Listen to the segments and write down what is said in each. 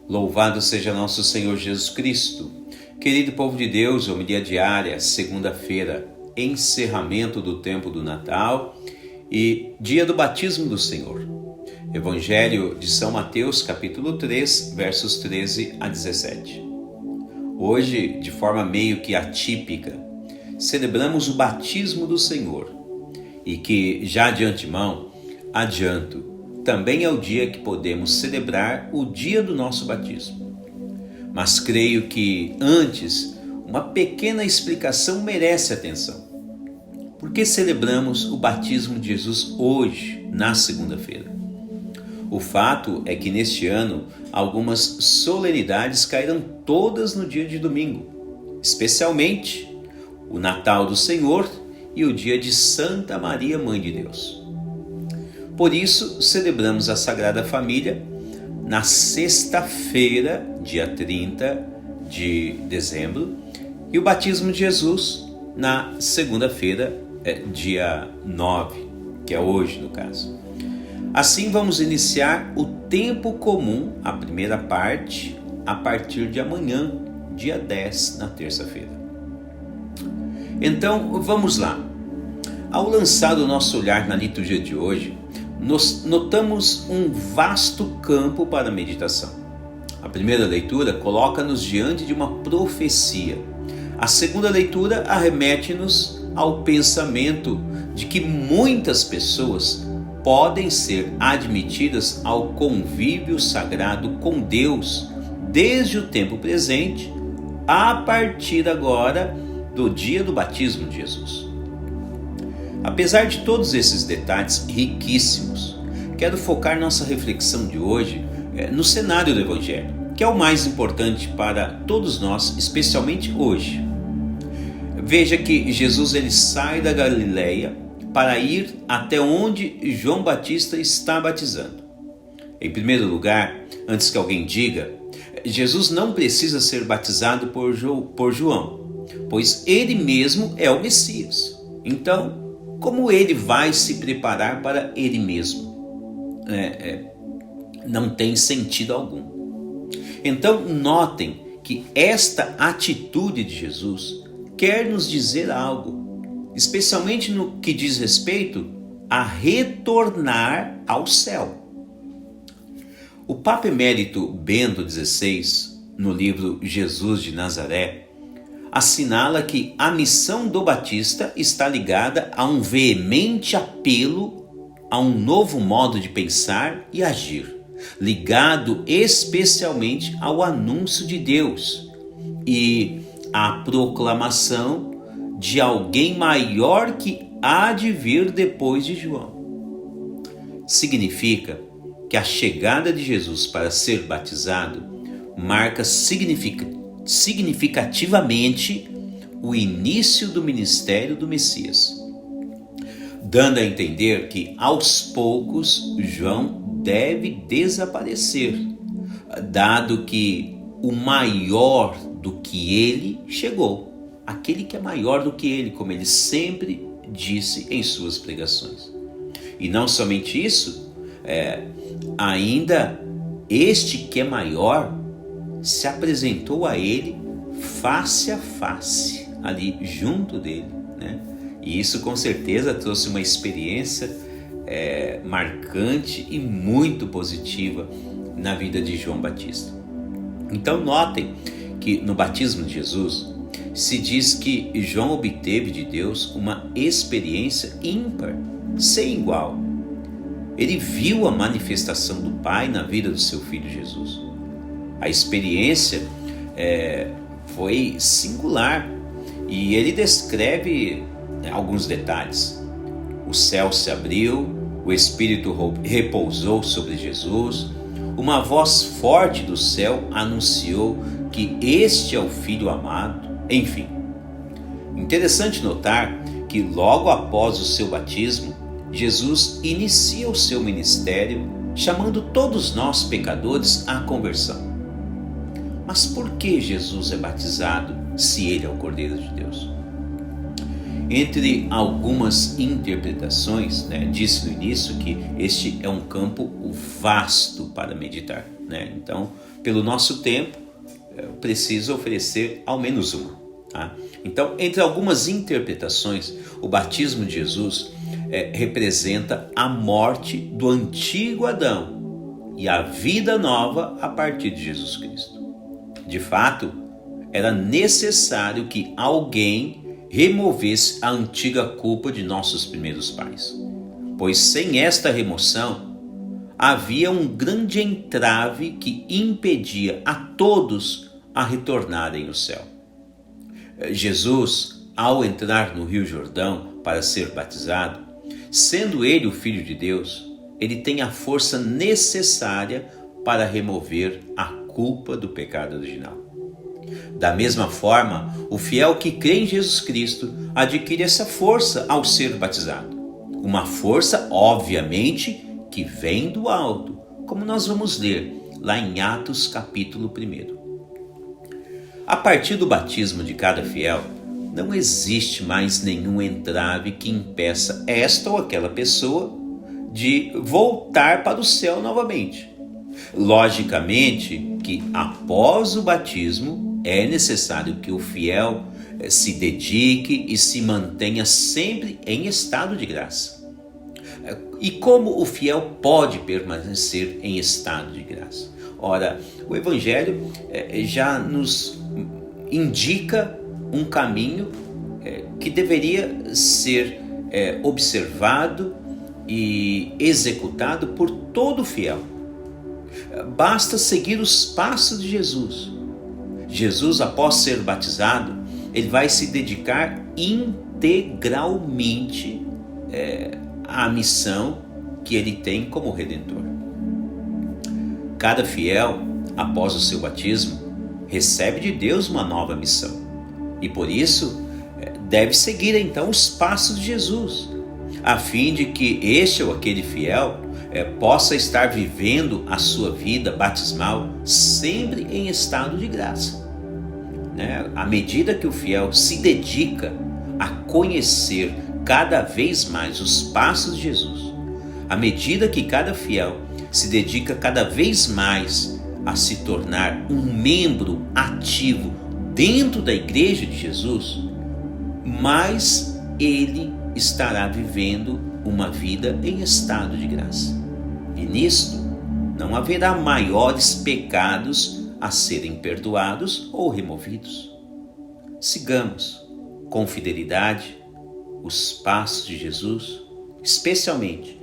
Louvado seja nosso Senhor Jesus Cristo. Querido povo de Deus, homilia diária, segunda-feira, encerramento do tempo do Natal e dia do batismo do Senhor. Evangelho de São Mateus, capítulo 3, versos 13 a 17. Hoje, de forma meio que atípica, celebramos o batismo do Senhor e que, já de antemão, adianto, também é o dia que podemos celebrar o dia do nosso batismo. Mas creio que, antes, uma pequena explicação merece atenção. Por que celebramos o batismo de Jesus hoje, na segunda-feira? O fato é que neste ano, algumas solenidades caíram todas no dia de domingo, especialmente o Natal do Senhor e o dia de Santa Maria, Mãe de Deus. Por isso, celebramos a Sagrada Família na sexta-feira, dia 30 de dezembro, e o batismo de Jesus na segunda-feira, dia 9, que é hoje no caso. Assim vamos iniciar o tempo comum, a primeira parte, a partir de amanhã, dia 10, na terça-feira. Então, vamos lá. Ao lançar o nosso olhar na liturgia de hoje, notamos um vasto campo para meditação. A primeira leitura coloca-nos diante de uma profecia. A segunda leitura arremete-nos ao pensamento de que muitas pessoas podem ser admitidas ao convívio sagrado com Deus desde o tempo presente, a partir agora do dia do batismo de Jesus. Apesar de todos esses detalhes riquíssimos, quero focar nossa reflexão de hoje no cenário do Evangelho, que é o mais importante para todos nós, especialmente hoje. Veja que Jesus ele sai da Galileia para ir até onde João Batista está batizando. Em primeiro lugar, antes que alguém diga, Jesus não precisa ser batizado por João, pois ele mesmo é o Messias. Então, como ele vai se preparar para ele mesmo? Não tem sentido algum. Então, notem que esta atitude de Jesus quer nos dizer algo, especialmente no que diz respeito a retornar ao céu. O Papa Emérito Bento XVI, no livro Jesus de Nazaré, assinala que a missão do Batista está ligada a um veemente apelo a um novo modo de pensar e agir, ligado especialmente ao anúncio de Deus e à proclamação de alguém maior que há de vir depois de João. Significa que a chegada de Jesus para ser batizado marca significativamente o início do ministério do Messias, dando a entender que aos poucos João deve desaparecer, dado que o maior do que ele chegou, aquele que é maior do que ele, como ele sempre disse em suas pregações. E não somente isso, ainda este que é maior se apresentou a ele face a face, ali junto dele, né? E isso com certeza trouxe uma experiência marcante e muito positiva na vida de João Batista. Então notem que no batismo de Jesus se diz que João obteve de Deus uma experiência ímpar, sem igual. Ele viu a manifestação do Pai na vida do seu filho Jesus. A experiência foi singular e ele descreve alguns detalhes. O céu se abriu, o Espírito repousou sobre Jesus, uma voz forte do céu anunciou que este é o Filho amado, enfim. Interessante notar que logo após o seu batismo, Jesus inicia o seu ministério chamando todos nós pecadores à conversão. Mas por que Jesus é batizado se ele é o Cordeiro de Deus? Entre algumas interpretações, disse no início que este é um campo vasto para meditar. Então, pelo nosso tempo, preciso oferecer ao menos uma. Tá? Então, entre algumas interpretações, o batismo de Jesus representa a morte do antigo Adão e a vida nova a partir de Jesus Cristo. De fato, era necessário que alguém removesse a antiga culpa de nossos primeiros pais, pois sem esta remoção havia um grande entrave que impedia a todos a retornarem ao céu. Jesus, ao entrar no Rio Jordão para ser batizado, sendo ele o Filho de Deus, ele tem a força necessária para remover a culpa do pecado original. Da mesma forma, o fiel que crê em Jesus Cristo adquire essa força ao ser batizado. Uma força, obviamente, que vem do alto, como nós vamos ler lá em Atos capítulo 1. A partir do batismo de cada fiel, não existe mais nenhum entrave que impeça esta ou aquela pessoa de voltar para o céu novamente. Logicamente que após o batismo é necessário que o fiel se dedique e se mantenha sempre em estado de graça. E como o fiel pode permanecer em estado de graça? Ora, o Evangelho já nos indica um caminho que deveria ser observado e executado por todo fiel. Basta seguir os passos de Jesus. Jesus, após ser batizado, ele vai se dedicar integralmente à missão que ele tem como Redentor. Cada fiel, após o seu batismo, recebe de Deus uma nova missão. E por isso, deve seguir então os passos de Jesus, a fim de que este ou aquele fiel possa estar vivendo a sua vida batismal sempre em estado de graça. À medida que o fiel se dedica a conhecer cada vez mais os passos de Jesus, à medida que cada fiel se dedica cada vez mais a se tornar um membro ativo dentro da igreja de Jesus, mais ele estará vivendo uma vida em estado de graça. E nisto não haverá maiores pecados a serem perdoados ou removidos. Sigamos com fidelidade os passos de Jesus, especialmente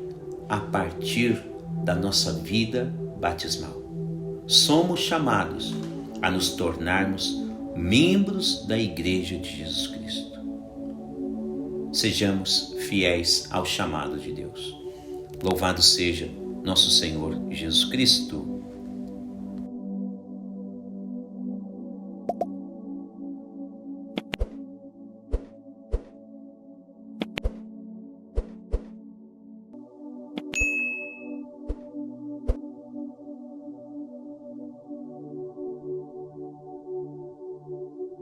a partir da nossa vida batismal. Somos chamados a nos tornarmos membros da Igreja de Jesus Cristo. Sejamos fiéis ao chamado de Deus. Louvado seja nosso Senhor Jesus Cristo.